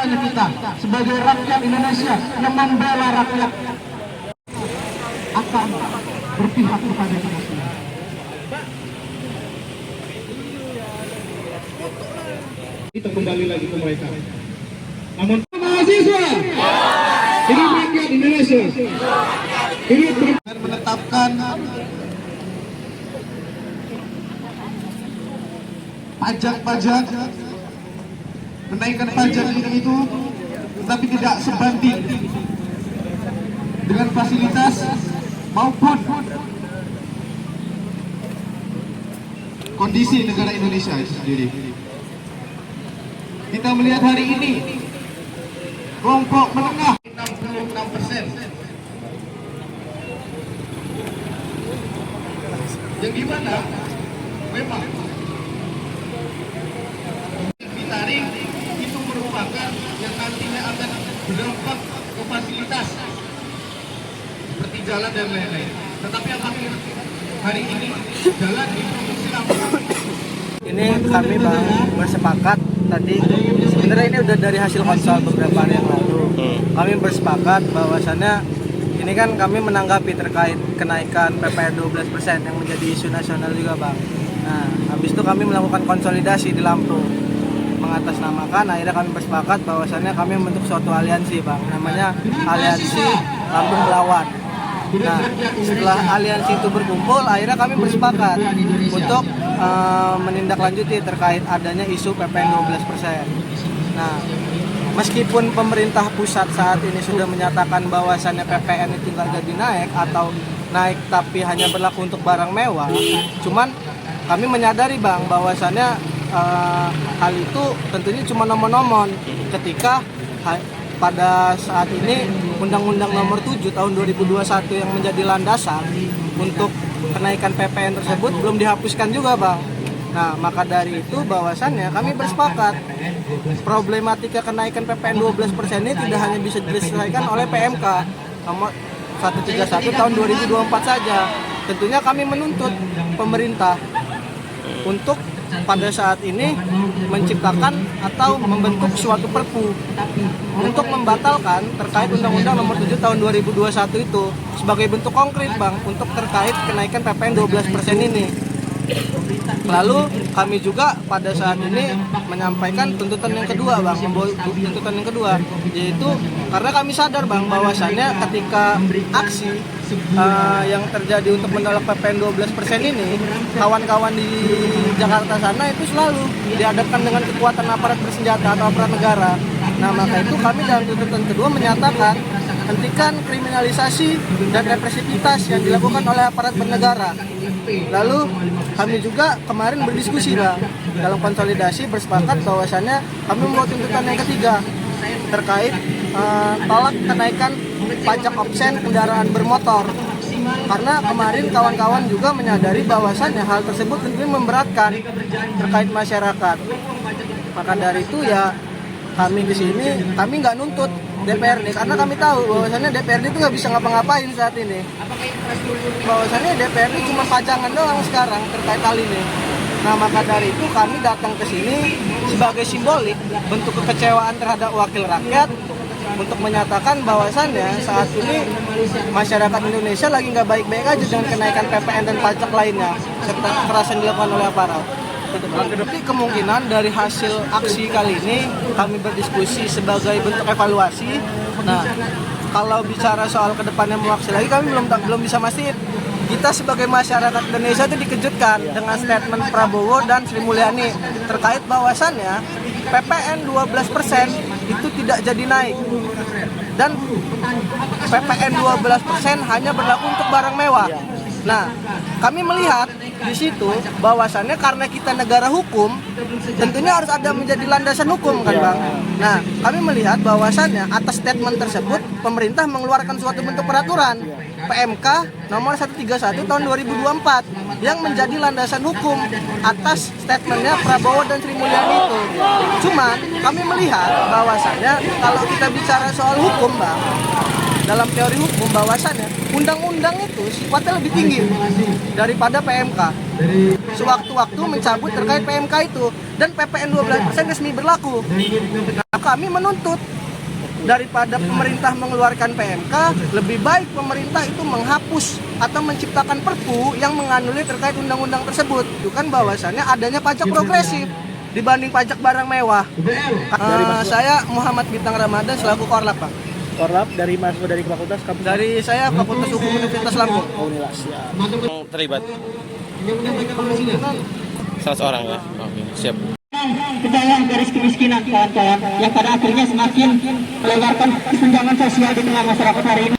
hanya kita sebagai rakyat Indonesia yang membela rakyat akan berpihak kepada kita semua. Kita kembali lagi ke mereka. Namun mahasiswa, hidup rakyat Indonesia, hidup menetapkan pajak-pajak, menaikkan pajak itu, tetapi tidak sebanding dengan fasilitas maupun kondisi negara Indonesia itu sendiri. Kita melihat hari ini kelompok menengah 66%, yang dimana memang ditarik itu merupakan yang nantinya akan berdampak ke fasilitas seperti jalan dan lain-lain. Tetapi apabila hari ini jalan diproduksi langsung, ini kami Bang bersepakat tadi, sebenarnya ini udah dari hasil konsol beberapa hari yang lalu. Kami bersepakat bahwasannya ini kan kami menanggapi terkait kenaikan PPN 12% yang menjadi isu nasional juga Bang. Nah, habis itu kami melakukan konsolidasi di Lampung, mengatasnamakan, akhirnya kami bersepakat bahwasannya kami membentuk suatu aliansi Bang, namanya Aliansi Lampung Melawan. Nah, setelah aliansi itu berkumpul, akhirnya kami bersepakat untuk menindaklanjuti terkait adanya isu PPN 12%. Nah, meskipun pemerintah pusat saat ini sudah menyatakan bahwasannya PPN itu nggak jadi naik atau naik tapi hanya berlaku untuk barang mewah, cuman kami menyadari Bang bahwasannya hal itu tentunya cuma nomor-nomor ketika pada saat ini Undang-Undang Nomor 7 Tahun 2021 yang menjadi landasan untuk kenaikan PPN tersebut belum dihapuskan juga Bang. Nah, maka dari itu bahwasannya kami bersepakat problematika kenaikan PPN 12% ini tidak hanya bisa diselesaikan oleh PMK Nomor 131 Tahun 2024 saja. Tentunya kami menuntut pemerintah untuk pada saat ini menciptakan atau membentuk suatu perpu untuk membatalkan terkait Undang-Undang Nomor 7 Tahun 2021 itu sebagai bentuk konkret Bang untuk terkait kenaikan PPN 12% ini. Lalu kami juga pada saat ini menyampaikan tuntutan yang kedua Bang, tuntutan yang kedua yaitu karena kami sadar Bang bahwasannya ketika aksi yang terjadi untuk menolak PPN 12% ini, kawan-kawan di Jakarta sana itu selalu dihadapkan dengan kekuatan aparat bersenjata atau aparat negara. Nah, maka itu kami dalam tuntutan kedua menyatakan hentikan kriminalisasi dan represivitas yang dilakukan oleh aparat bernegara. Lalu kami juga kemarin berdiskusi Bang, dalam konsolidasi bersepakat bahwasannya kami membuat tuntutan yang ketiga terkait tolak kenaikan pajak obsen kendaraan bermotor. Karena kemarin kawan-kawan juga menyadari bahwasannya hal tersebut tentunya memberatkan terkait masyarakat. Maka dari itu ya kami di sini kami nggak nuntut DPRD karena kami tahu bahwasannya DPRD itu nggak bisa ngapa-ngapain saat ini. Bahwasannya DPRD cuma pajangan doang sekarang terkait hal ini. Nah, maka dari itu kami datang ke sini sebagai simbolik bentuk kekecewaan terhadap wakil rakyat untuk menyatakan bahwasannya saat ini masyarakat Indonesia lagi nggak baik-baik aja dengan kenaikan PPN dan pajak lainnya serta kekerasan dilakukan oleh aparat. Jadi kemungkinan dari hasil aksi kali ini kami berdiskusi sebagai bentuk evaluasi. Nah, kalau bicara soal kedepannya mau aksi lagi kami belum bisa mastiin. Kita sebagai masyarakat Indonesia itu dikejutkan dengan statement Prabowo dan Sri Mulyani terkait bahwasannya PPN 12% itu tidak jadi naik dan PPN 12% hanya berlaku untuk barang mewah. Nah, kami melihat di situ bahwasannya karena kita negara hukum, tentunya harus ada menjadi landasan hukum kan Bang. Nah, kami melihat bahwasannya atas statement tersebut pemerintah mengeluarkan suatu bentuk peraturan PMK nomor 131 tahun 2024 yang menjadi landasan hukum atas statementnya Prabowo dan Sri Mulyani itu. Cuman kami melihat bahwasannya kalau kita bicara soal hukum Bang, dalam teori hukum bahwasannya undang-undang itu sifatnya lebih tinggi daripada PMK. Sewaktu-waktu mencabut terkait PMK itu dan PPN 12% resmi berlaku. Nah, kami menuntut daripada pemerintah mengeluarkan PMK, lebih baik pemerintah itu menghapus atau menciptakan perpu yang menganulir terkait undang-undang tersebut. Itu kan bahwasannya adanya pajak progresif dibanding pajak barang mewah. Saya Muhammad Bintang Ramadan selaku Korlap, Pak. Korlap dari mahasiswa dari fakultas kampus Dari saya Fakultas Hukum Universitas Lampung. Unila. Siap. Yang terlibat Yang menyampaikan informasinya. 100 orang ya. Oke, siap. Kejayaan garis kemiskinan kawan-kawan yang pada akhirnya semakin melebarkan kesenjangan sosial di tengah masyarakat hari ini.